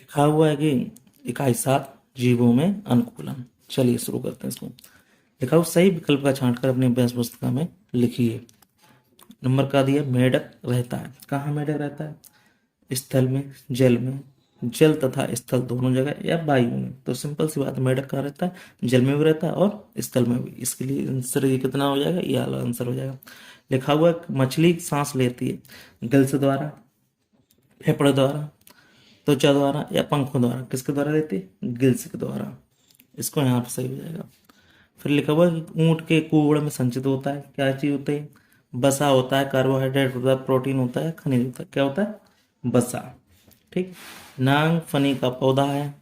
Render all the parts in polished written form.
लिखा हुआ है कि इकाई 7 जीवों में अनुकूलन। चलिए शुरू करते हैं इसको। लिखा हुआ सही विकल्प का छांटकर अपनी अभ्यास पुस्तिका में लिखिए। नंबर का दिया, मेढक रहता है। कहाँ मेढक रहता है? स्थल में, जल में, जल तथा स्थल दोनों जगह, या वायु में। तो सिंपल सी बात है, मेढक कहाँ रहता है? जल में भी रहता है और स्थल में भी। इसके लिए आंसर ये कितना हो जाएगा? ये वाला आंसर हो जाएगा। लिखा हुआ है, मछली सांस लेती है गिल्स द्वारा, फेफड़े द्वारा, त्वचा द्वारा, या पंखों द्वारा। किसके द्वारा लेती है? गिल्स के द्वारा। इसको यहाँ पे सही हो जाएगा। फिर लिखा हुआ है कि ऊँट के कुहड़ में संचित होता है। क्या चीज होती है? बसा होता है, कार्बोहाइड्रेट होता है, प्रोटीन होता है, खनिज होता है। क्या होता है? बसा। ठीक। नांग फनी का पौधा है,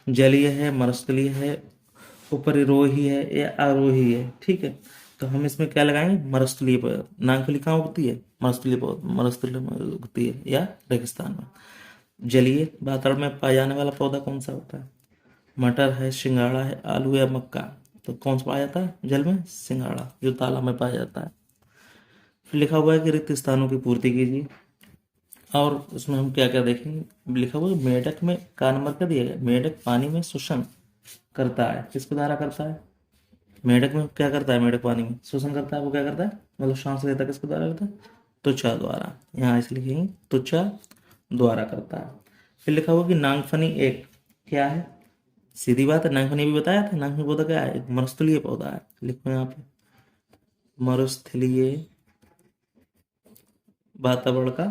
जलीय है, मरस्थलीय है, उपरिरोही है, या आरोही है। ठीक है, तो हम इसमें क्या लगाएंगे? मरस्थलीय पर। नांगफली कहाँ उगती है? मरस्थलीय में उगती है, या रेगिस्तान में। जलीय वातावरण में पाए जाने वाला पौधा कौन सा होता है? मटर है, सिंघाड़ा है, आलू या मक्का। तो कौन सा पाया जाता है जल में? सिंघाड़ा, जो तालाब में पाया जाता है। फिर लिखा हुआ है कि रिक्त स्थानों की पूर्ति कीजिए। और उसमें हम क्या क्या देखेंगे? लिखा हुआ है मेढक में का नंबर क्या दिया गया? मेढक पानी में शोषण करता है। किसके द्वारा करता है? मेढक में क्या करता है? मेढक पानी में शोषण करता है। वो क्या करता है? मतलब सांस लेता है। किसके द्वारा करता है? त्वचा द्वारा। यहाँ इसलिए लिखेंगे त्वचा द्वारा करता है। फिर लिखा हुआ कि नागफनी एक क्या है? सीधी बात है, नागफनी भी बताया था। नागफनी पौधा क्या है? एक मरुस्थलीय पौधा है। लिखो यहाँ पे, मरुस्थलीय वातावरण का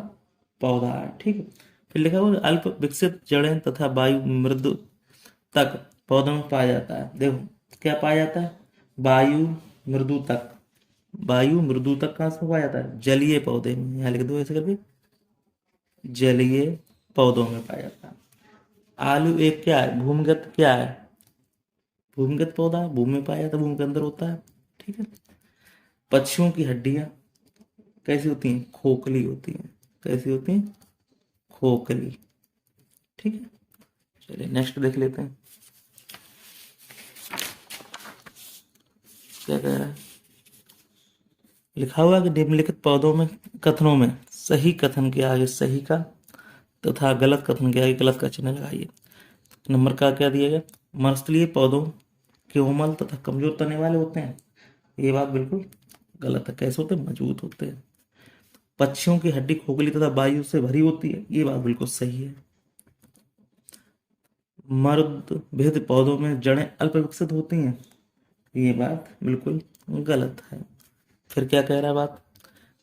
पौधा है। ठीक है। फिर लिखा हुआ अल्प विकसित जड़ें तथा वायु मृदु तक पौधों में पाया जाता है। देखो क्या पाया जाता है? वायु मृदु तक। वायु मृदु तक कहाँ से पाया जाता है? जलीय पौधे में। यहाँ लिख दो ऐसे करके, जलीय पौधों में पाया जाता है। आलू एक क्या है? भूमिगत क्या है? भूमिगत पौधा है, भूमि में पाया जाता है, भूमि के अंदर होता है। ठीक है। पक्षियों की हड्डियां कैसी होती हैं? खोखली होती हैं। कैसी होती हैं? खोखली। ठीक है। चलिए नेक्स्ट देख लेते हैं क्या कह रहा है। लिखा हुआ है कि निम्नलिखित पौधों में कथनों में सही कथन के आगे सही का तथा गलत कथन के आगे गलत का चिन्ह लगाइए। नंबर का क्या दिया गया? मरस्थलीय पौधों कोमल तथा कमजोर तने वाले होते हैं। ये बात बिल्कुल गलत है। कैसे होते हैं? मजबूत होते हैं। पक्षियों की हड्डी खोखली तथा वायु से भरी होती है। ये बात बिल्कुल सही है। मर्द भेद पौधों में जड़ें अल्प विकसित होती हैं। ये बात बिल्कुल गलत है। फिर क्या कह रहा है बात?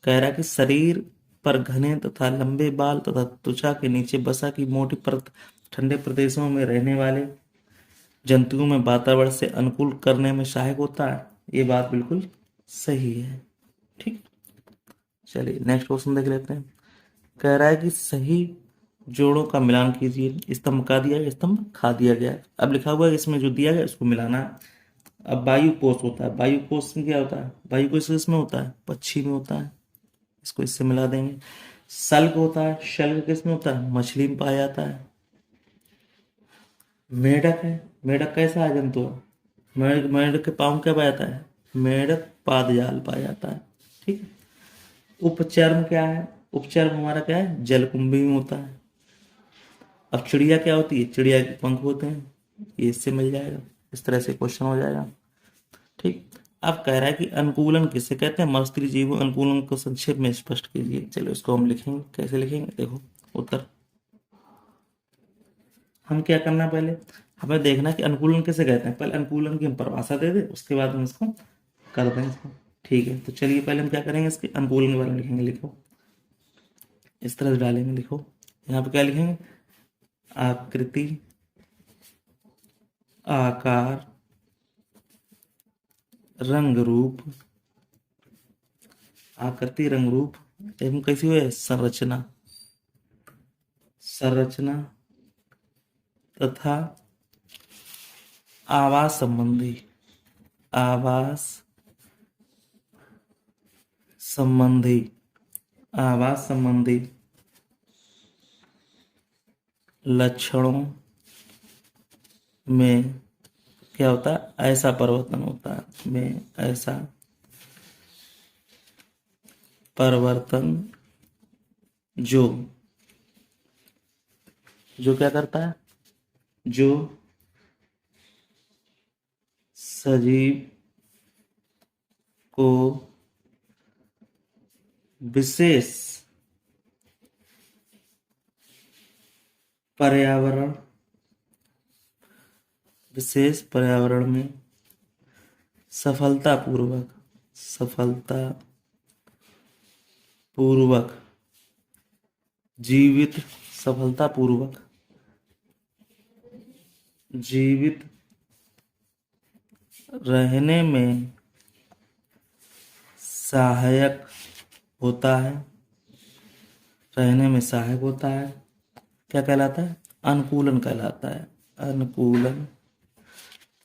कह रहा है कि शरीर पर घने तथा लंबे बाल तथा त्वचा के नीचे बसा की मोटी परत ठंडे प्रदेशों में रहने वाले जंतुओं में वातावरण से अनुकूल करने में सहायक होता है। ये बात बिल्कुल सही है। ठीक। चलिए नेक्स्ट क्वेश्चन देख लेते हैं। कह रहा है कि सही जोड़ों का मिलान कीजिए। स्तंभ का दिया गया, स्तंभ खा दिया गया। अब लिखा हुआ है इसमें जो दिया गया उसको मिलाना है। अब वायु कोष होता है। वायु कोष में क्या होता है? वायु कोष किसमें होता है? पक्षी में होता है। इसको इससे मिला देंगे। शल्क होता है। शल्क किसमें होता है? मछली में पाया जाता है। मेढक है। मेढक कैसा है? जंतु है। मेढक मेढक के पाँव क्या पाया जाता है? मेढक पादजाल पाया जाता है। ठीक है। उपचर्म क्या है? उपचर्म हमारा क्या है? जलकुंभी में होता है। अब चिड़िया क्या होती है? चिड़िया के पंख होते हैं। ये इससे मिल जाएगा। इस तरह से क्वेश्चन हो जाएगा। ठीक। अब कह रहा है कि अनुकूलन किसे कहते हैं? मरस्थलीय जीवों अनुकूलन को संक्षेप में स्पष्ट कीजिए। चलो इसको हम लिखेंगे। कैसे लिखेंगे? देखो उत्तर हम क्या करना है, पहले हमें देखना है कि अनुकूलन किसे कहते हैं। पहले अनुकूलन की हम परिभाषा दे दें, उसके बाद हम इसको कर दें इसको। ठीक है, तो चलिए पहले हम क्या करेंगे? इसके अनुकूलन के बारे में लिखेंगे। लिखो इस तरह से डालेंगे। लिखो यहाँ पे क्या लिखेंगे? आकृति, आकार, रंग रूप। आकृति, रंग रूप एवं कैसी हुई है? संरचना। संरचना तथा आवास संबंधी। आवास संबंधी। आवास संबंधी लक्षणों में क्या होता है? ऐसा परिवर्तन होता है। में ऐसा परिवर्तन जो जो क्या करता है? जो सजीव को विशेष पर्यावरण में सफलतापूर्वक जीवित रहने में सहायक होता है। क्या कहलाता है? अनुकूलन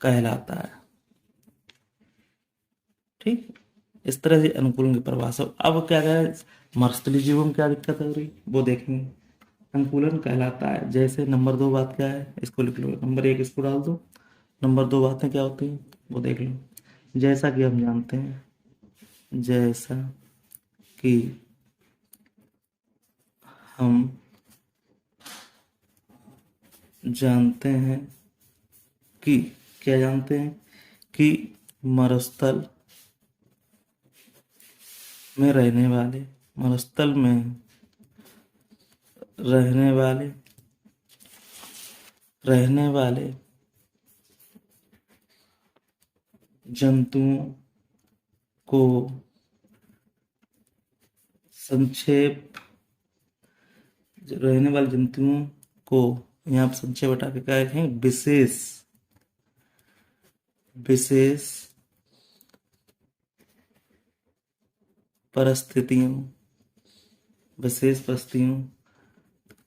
कहलाता है। ठीक, इस तरह से अनुकूलन की परिभाषा। अब क्या कह, मरुस्थलीय जीवों में क्या दिक्कत हो रही वो देखेंगे। अनुकूलन कहलाता है, जैसे नंबर 2 बात क्या है इसको लिख लो, नंबर 1 इसको डाल दो, नंबर 2 बातें क्या होती हैं वो देख लो। जैसा कि हम जानते हैं कि क्या जानते हैं कि मरुस्थल में रहने वाले जंतुओं को यहाँ पर संक्षेप हटा के क्या लिखेंगे? विशेष परिस्थितियों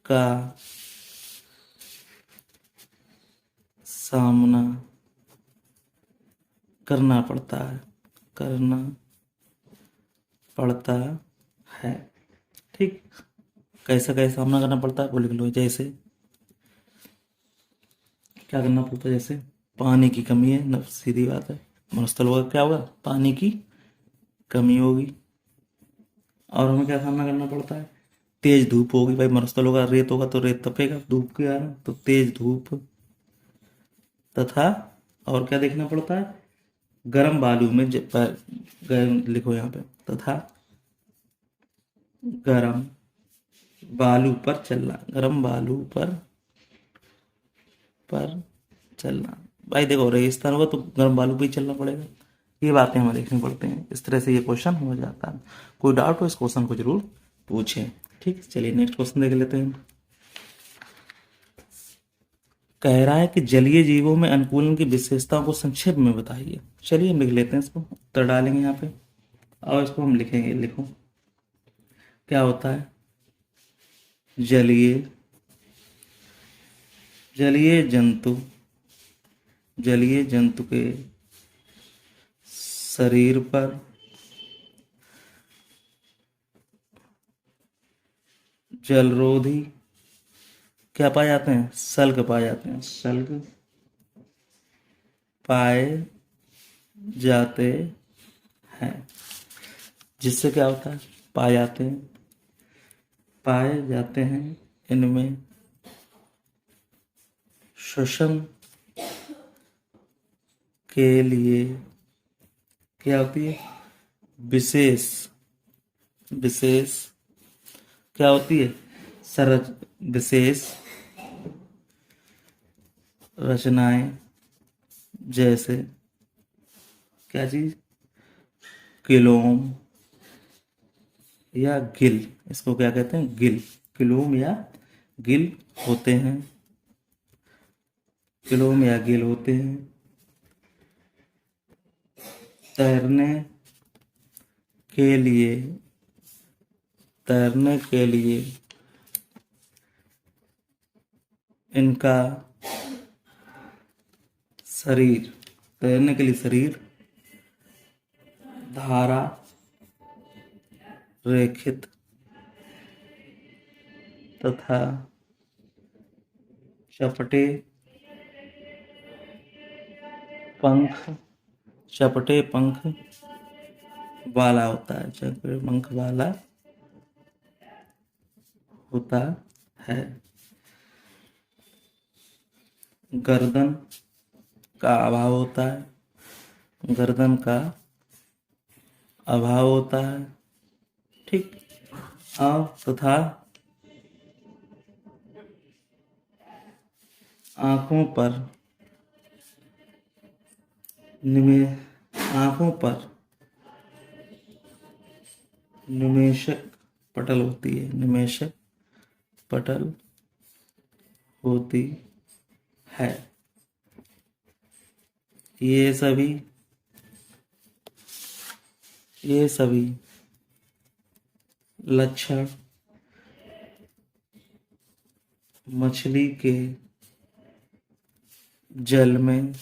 का सामना करना पड़ता है। ठीक, कैसा सामना करना पड़ता है वो लिख लो। जैसे क्या करना पड़ता है? जैसे पानी की कमी है, सीधी बात है, मरुस्थल होगा क्या होगा? पानी की कमी होगी। और हमें क्या सामना करना पड़ता है? तेज धूप होगी। भाई मरुस्थल होगा, रेत होगा तो रेत तपेगा धूप के कारण, तो तेज धूप तथा और क्या देखना पड़ता है? गर्म बालू में लिखो यहाँ पे, तथा गर्म बालू पर चलना। भाई देखो, रेगिस्तान होगा तो गर्म बालू पे ही चलना पड़ेगा। ये बातें हमें देखनी पड़ती हैं। इस तरह से ये क्वेश्चन हो जाता है। कोई डाउट हो इस क्वेश्चन को जरूर पूछें। ठीक, चलिए नेक्स्ट क्वेश्चन देख लेते हैं। कह रहा है कि जलीय जीवों में अनुकूलन की विशेषताओं को संक्षेप में बताइए। चलिए हम लिख लेते हैं, इसको उत्तर डालेंगे यहाँ पे और इसको हम लिखेंगे। लिखो क्या होता है? जलीय जंतु के शरीर पर जलरोधी क्या पाए जाते हैं? सल्क पाए जाते हैं। जिससे क्या होता है? पाए जाते हैं इनमें श्वसन के लिए क्या होती है? विशेष क्या होती है? विशेष रचनाएं, जैसे क्या चीज? किलोम या गिल। इसको क्या कहते हैं? गिल। किलोम या गिल होते हैं। तैरने के लिए इनका शरीर धारा रेखित तथा चपटे पंख वाला होता है। गर्दन का अभाव होता है, गर्दन का अभाव होता है। ठीक। और तथा आंखों पर निमे आंखों पर निमेषक पटल होती है, निमेषक पटल होती है। ये सभी लक्षण मछली के जल में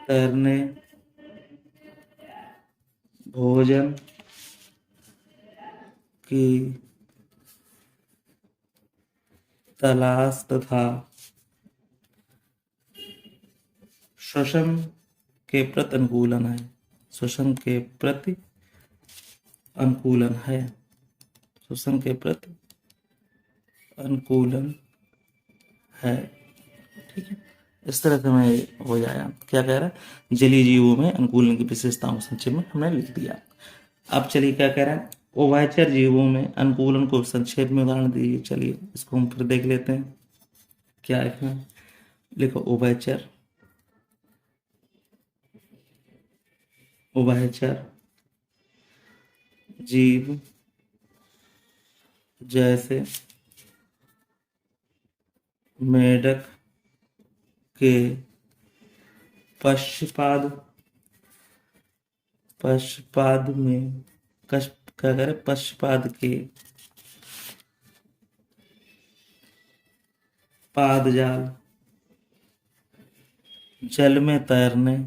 तैरने, भोजन की तलाश तथा श्वसन के प्रति अनुकूलन है, श्वसन के प्रति अनुकूलन है, श्वसन के प्रति अनुकूलन है। ठीक है, इस तरह से हमें हो जाएगा। क्या कह रहा है, जलीय जीवों में अनुकूलन की विशेषताओं को संक्षेप में हमने लिख दिया। अब चलिए क्या कह रहा है, उभयचर जीवों में अनुकूलन को संक्षेप में उदाहरण दीजिए। चलिए इसको हम फिर देख लेते हैं। क्या लिखना, लिखो उभयचर, उभयचर जीव जैसे मेढक के पश्चपाद में क्या करे, पश्चपाद के पादजाल जल में तैरने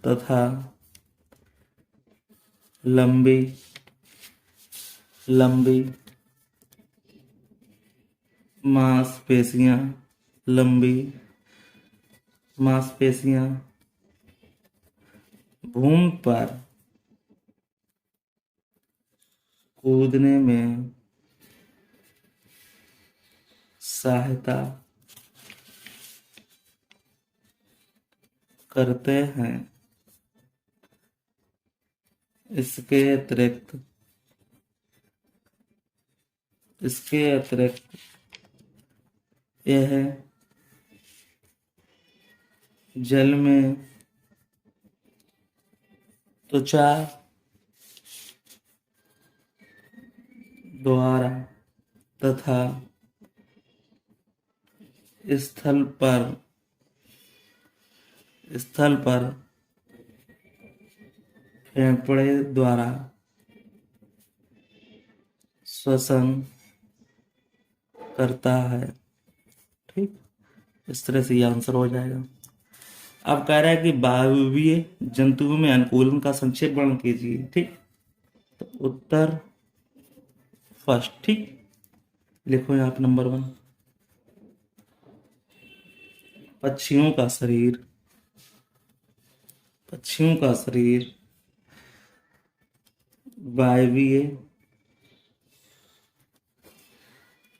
तथा लंबी मांसपेशियां भूमि पर कूदने में सहायता करते हैं। इसके अतिरिक्त यह जल में त्वचा द्वारा तथा स्थल पर फेफड़े द्वारा श्वसन करता है। ठीक, इस तरह से ये आंसर हो जाएगा। अब कह रहा है कि वायवीय जंतुओं में अनुकूलन का संक्षेप वर्णन कीजिए। ठीक, तो उत्तर फर्स्ट। ठीक, लिखो यहाँ पे नंबर 1, पक्षियों का शरीर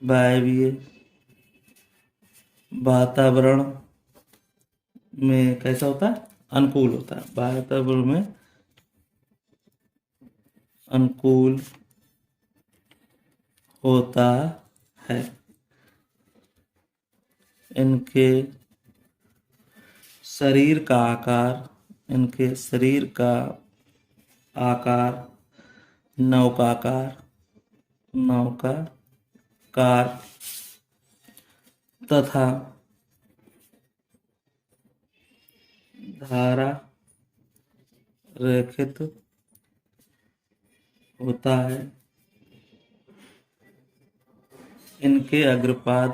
वायवीय वातावरण में कैसा होता है, अनुकूल होता है, वातावरण में अनुकूल होता है। इनके शरीर का आकार नौकाकार तथा धारा रेखित होता है। इनके अग्रपाद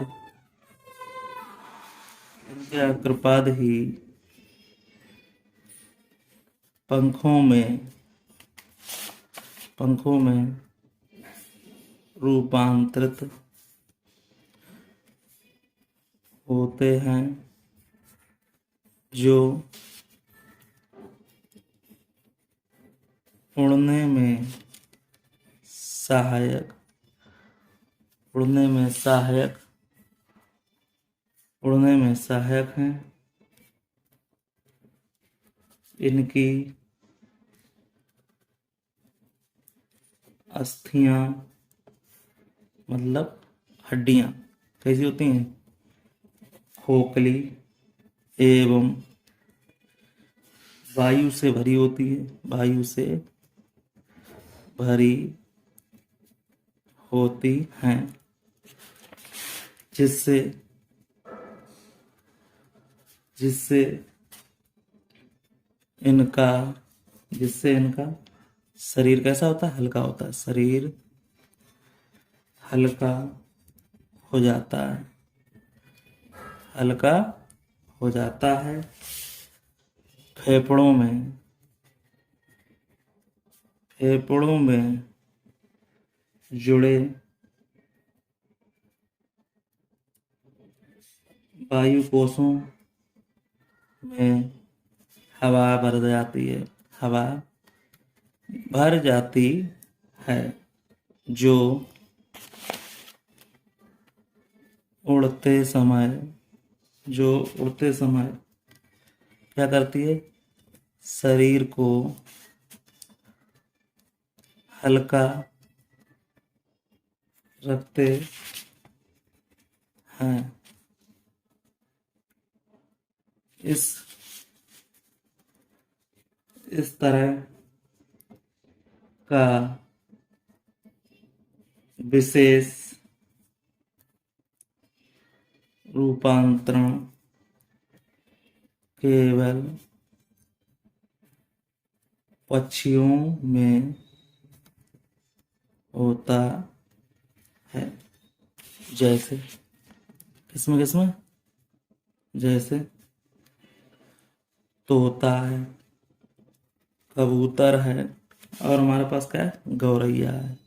ही पंखों में रूपांतरित होते हैं, जो उड़ने में सहायक उड़ने में सहायक, उड़ने में सहायक हैं। इनकी अस्थियां मतलब हड्डियां कैसी होती हैं? खोखली एवं वायु से भरी होती है, वायु से भरी होती हैं, जिससे जिससे इनका जिससे इनका शरीर कैसा होता है? हल्का होता है। शरीर हल्का हो जाता है, हल्का हो जाता है। फेफड़ों में फेफड़ों में जुड़े वायु कोशों में हवा भर जाती है, हवा भर जाती है, जो उड़ते समय जो उड़ते समय क्या करती है? शरीर को हल्का रखते हैं। इस तरह का विशेष रूपांतरण केवल पक्षियों में होता है। जैसे किसमें किसमें? जैसे तोता है, कबूतर है, और हमारे पास क्या है? गौरैया है,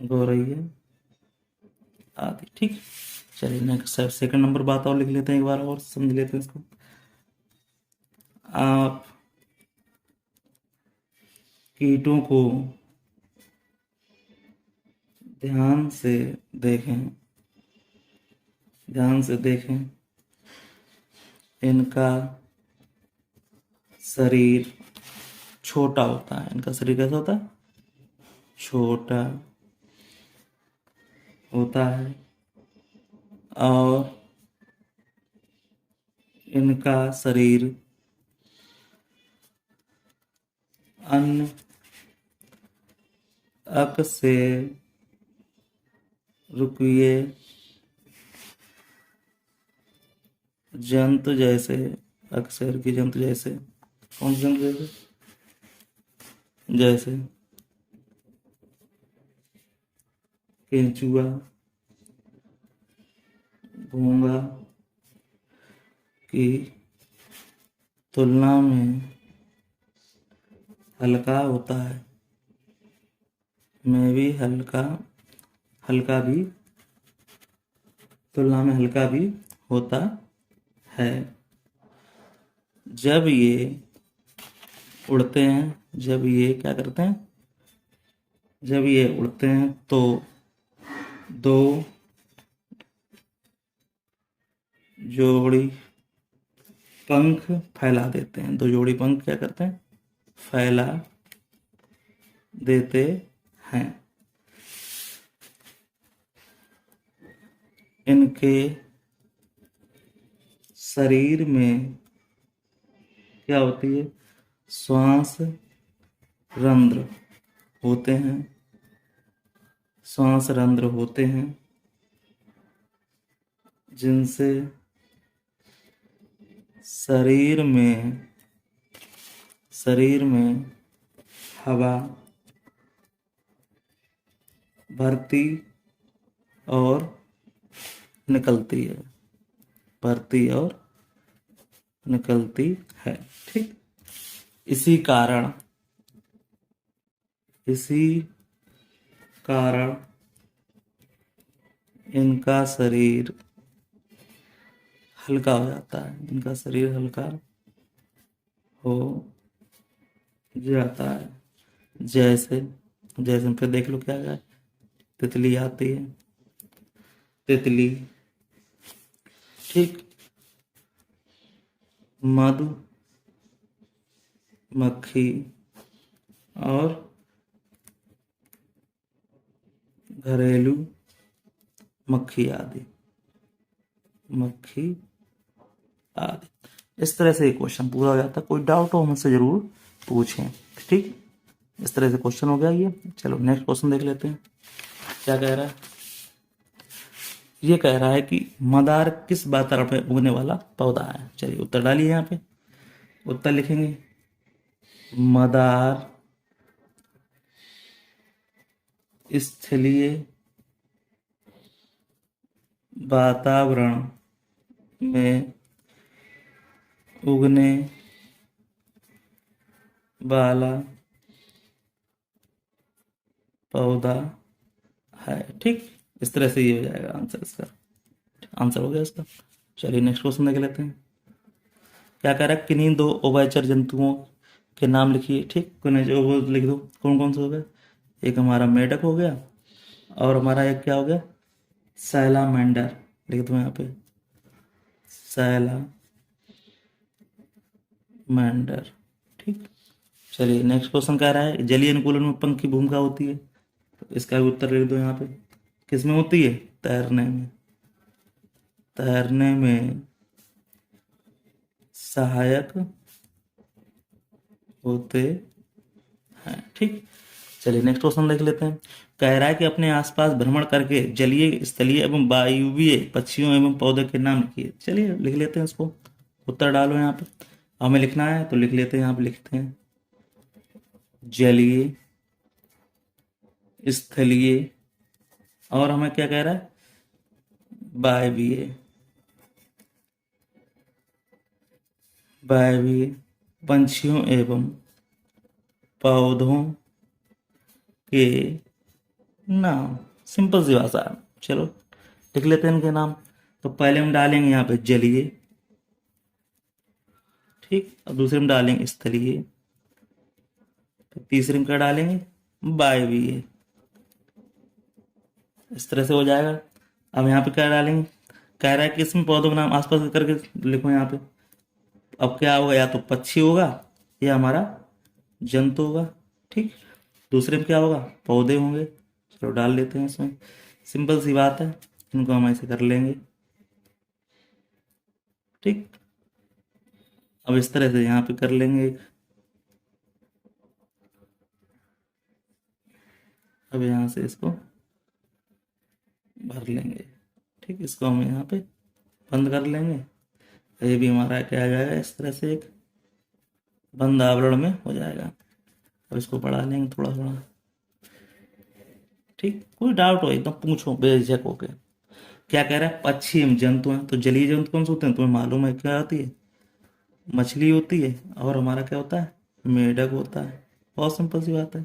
गौरैया आदि। ठीक, चलिए नेक्स्ट सेकंड नंबर बात और लिख लेते हैं, एक बार और समझ लेते हैं इसको। आप कीटों को ध्यान से देखें, ध्यान से देखें। इनका शरीर छोटा होता है। इनका शरीर कैसा होता है? छोटा होता है, और इनका शरीर अन्य अकशेरुकीय जंतु जैसे, अकशेरुकीय जंतु जैसे, कौन से जंतु जैसे? जैसे केंचुआ, घोंघा की तुलना में हल्का होता है, में भी हल्का हल्का भी तुलना में हल्का भी होता है। जब ये उड़ते हैं, जब ये क्या करते हैं? जब ये उड़ते हैं तो दो जोड़ी पंख फैला देते हैं। दो जोड़ी पंख क्या करते हैं? फैला देते हैं। इनके शरीर में क्या होती है? श्वास रंध्र होते हैं, श्वास रंध्र होते हैं, जिनसे शरीर में हवा भरती और निकलती है, भरती और निकलती है। ठीक, इसी कारण इनका शरीर हल्का हो जाता है, इनका शरीर हल्का हो जाता है। जैसे जैसे फिर देख लो क्या है? तितली आती है, तितली। ठीक, मधु, मक्खी और घरेलू मक्खी आदि, मक्खी आदि। इस तरह से क्वेश्चन पूरा हो जाता है। कोई डाउट हो हमसे जरूर पूछें। ठीक, इस तरह से क्वेश्चन हो गया ये। चलो नेक्स्ट क्वेश्चन देख लेते हैं क्या कह रहा है। ये कह रहा है कि मदार किस वातावरण में उगने वाला पौधा है। चलिए उत्तर डालिए यहाँ पे। उत्तर लिखेंगे मदार स्थलीय वातावरण में उगने वाला पौधा है। ठीक, इस तरह से ये हो जाएगा आंसर इसका। आंसर हो गया इसका। चलिए नेक्स्ट क्वेश्चन देख लेते हैं क्या कह रहा है। किन्हीं दो उभयचर जंतुओं के नाम लिखिए। ठीक, कोई जो वो लिख दो। कौन कौन से हो गए। एक हमारा मेढक हो गया और हमारा एक क्या हो गया, सैलामेंडर। लिख दो यहाँ पे सैलामेंडर। ठीक, चलिए नेक्स्ट क्वेश्चन कह रहा है जलीय अनुकूलन में पंख की भूमिका होती है। तो इसका भी उत्तर लिख दो यहाँ पे। किस में होती है, तैरने में। तैरने में सहायक होते हैं। ठीक, चलिए नेक्स्ट क्वेश्चन देख लेते हैं। कह रहा है कि अपने आसपास भ्रमण करके जलीय, स्थलीय एवं वायुवीय पक्षियों एवं पौधे के नाम लिखिए। चलिए लिख लेते हैं इसको। उत्तर डालो यहाँ पे। हमें लिखना है तो लिख लेते हैं। यहाँ पे लिखते हैं जलीय, स्थलीय और हमें क्या कह रहा है, वायवीय। वायवीय पंछियों एवं पौधों के नाम। सिंपल सी भाषा है। चलो लिख लेते हैं इनके नाम। तो पहले हम डालेंगे यहाँ पे जलीय। ठीक, और दूसरे में डालेंगे स्थलीय। तो तीसरे में क्या डालेंगे, वायवीय। इस तरह से हो जाएगा। अब यहाँ पे क्या डालेंगे, कह रहा है कि इसमें पौधों का नाम आसपास करके लिखो यहाँ पे। अब क्या होगा, या तो पक्षी होगा या हमारा जंतु होगा। ठीक, दूसरे में क्या होगा, पौधे होंगे। चलो डाल लेते हैं इसमें। सिंपल सी बात है, इनको हम ऐसे कर लेंगे। ठीक, अब इस तरह से यहाँ पे कर लेंगे एक। अब यहाँ से इसको भर लेंगे। ठीक, इसको हम यहाँ पे बंद कर लेंगे। ये भी हमारा क्या आ जाएगा, इस तरह से एक बंद आवरण में हो जाएगा। अब इसको बढ़ा लेंगे थोड़ा थोड़ा। ठीक, कोई डाउट हो एकदम पूछो बेझिझक होके। क्या कह रहा है, पक्षी एवं जंतु हैं। तो जलीय जंतु कौन से होते हैं, तुम्हें मालूम है क्या होती है, मछली होती है। और हमारा क्या होता है, मेढक होता है। बहुत सिंपल सी बात है।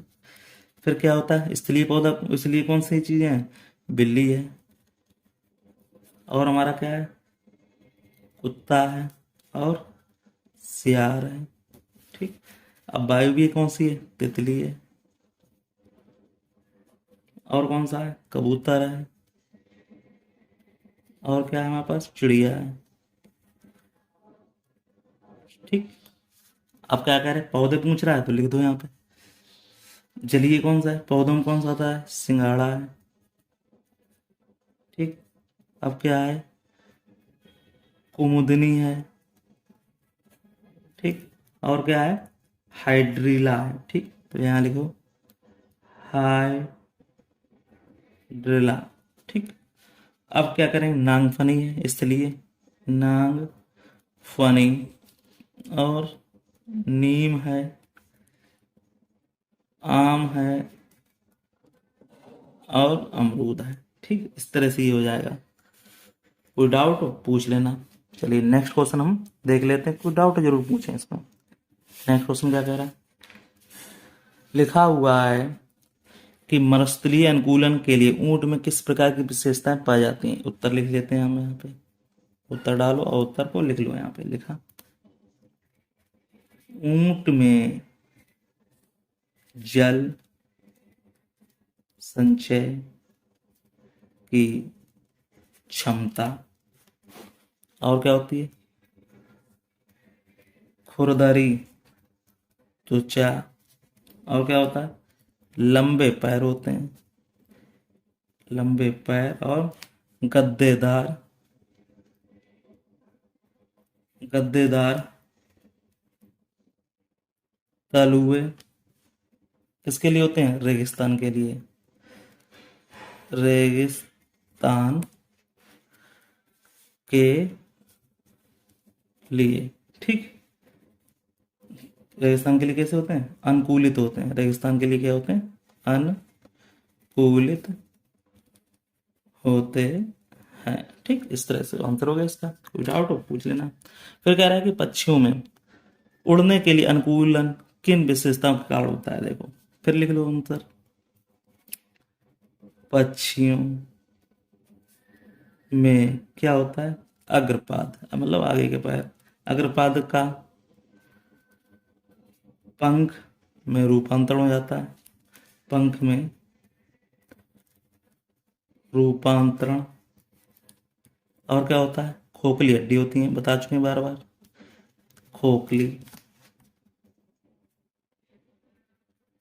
फिर क्या होता है, स्थलीय पौधा, इसलिए कौन सी चीजें हैं, बिल्ली है। और हमारा क्या है, कुत्ता है और सियार है। ठीक, अब वायु भी कौन सी है, तितली है। और कौन सा है, कबूतर है। और क्या है हमारे पास, चिड़िया है। ठीक, अब क्या कह रहे हैं, पौधे पूछ रहा है तो लिख दो यहाँ पे। जलीय कौन सा है, पौधों में कौन सा आता है, सिंघाड़ा है। ठीक, अब क्या है, कुमुदनी है। ठीक, और क्या है, हाइड्रीला है। ठीक, तो यहाँ लिखो हाइड्रीला। ठीक, अब क्या करेंगे, नागफनी है, इसलिए नागफनी। और नीम है, आम है और अमरूद है। ठीक, इस तरह से ही हो जाएगा। कोई डाउट हो पूछ लेना। चलिए नेक्स्ट क्वेश्चन हम देख लेते हैं। कोई डाउट है जरूर पूछें इसमें। नेक्स्ट क्वेश्चन क्या कह रहा है, लिखा हुआ है कि मरुस्थलीय अनुकूलन के लिए ऊंट में किस प्रकार की विशेषताएं पाई जाती हैं। उत्तर लिख लेते हैं हम यहाँ पे। उत्तर डालो और उत्तर को लिख लो। यहाँ पे लिखा, ऊंट में जल संचय की क्षमता। और क्या होती है? खुरदरी त्वचा। और क्या होता है? लंबे पैर होते हैं, लंबे पैर। और गद्देदार, गद्देदार तलुए। किसके लिए होते हैं? रेगिस्तान के लिए, रेगिस्तान के लिए। ठीक। रेगिस्तान के लिए कैसे होते हैं? अनुकूलित होते हैं। रेगिस्तान के लिए क्या होते हैं? अनुकूलित होते हैं। ठीक, इस तरह से आंसर हो गया इसका। कोई डाउट हो पूछ लेना। फिर कह रहा है कि पक्षियों में उड़ने के लिए अनुकूलन किन विशेषताओं के कारण होता है? देखो फिर लिख लो आंसर। पक्षियों में क्या होता है? अग्रपाद, मतलब आगे के पैर। अग्रपाद का पंख में रूपांतरण हो जाता है, पंख में रूपांतरण। और क्या होता है? खोखली हड्डी होती है, बता चुके हैं बार बार। खोखली,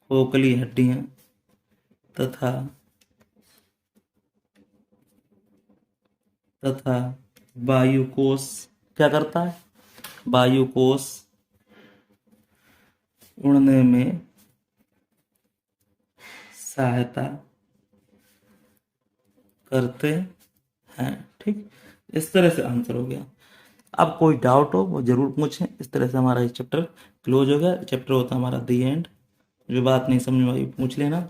खोखली हड्डियां तथा तथा वायुकोश क्या करता है? वायुकोश उड़ने में सहायता करते हैं। ठीक, इस तरह से आंसर हो गया। अब कोई डाउट हो वो जरूर पूछें। इस तरह से हमारा ये चैप्टर क्लोज हो गया। चैप्टर होता है हमारा दी एंड। जो बात नहीं समझ में आई पूछ लेना।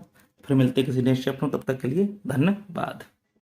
फिर मिलते किसी नेक्स्ट चैप्टर में, तब तक के लिए धन्यवाद।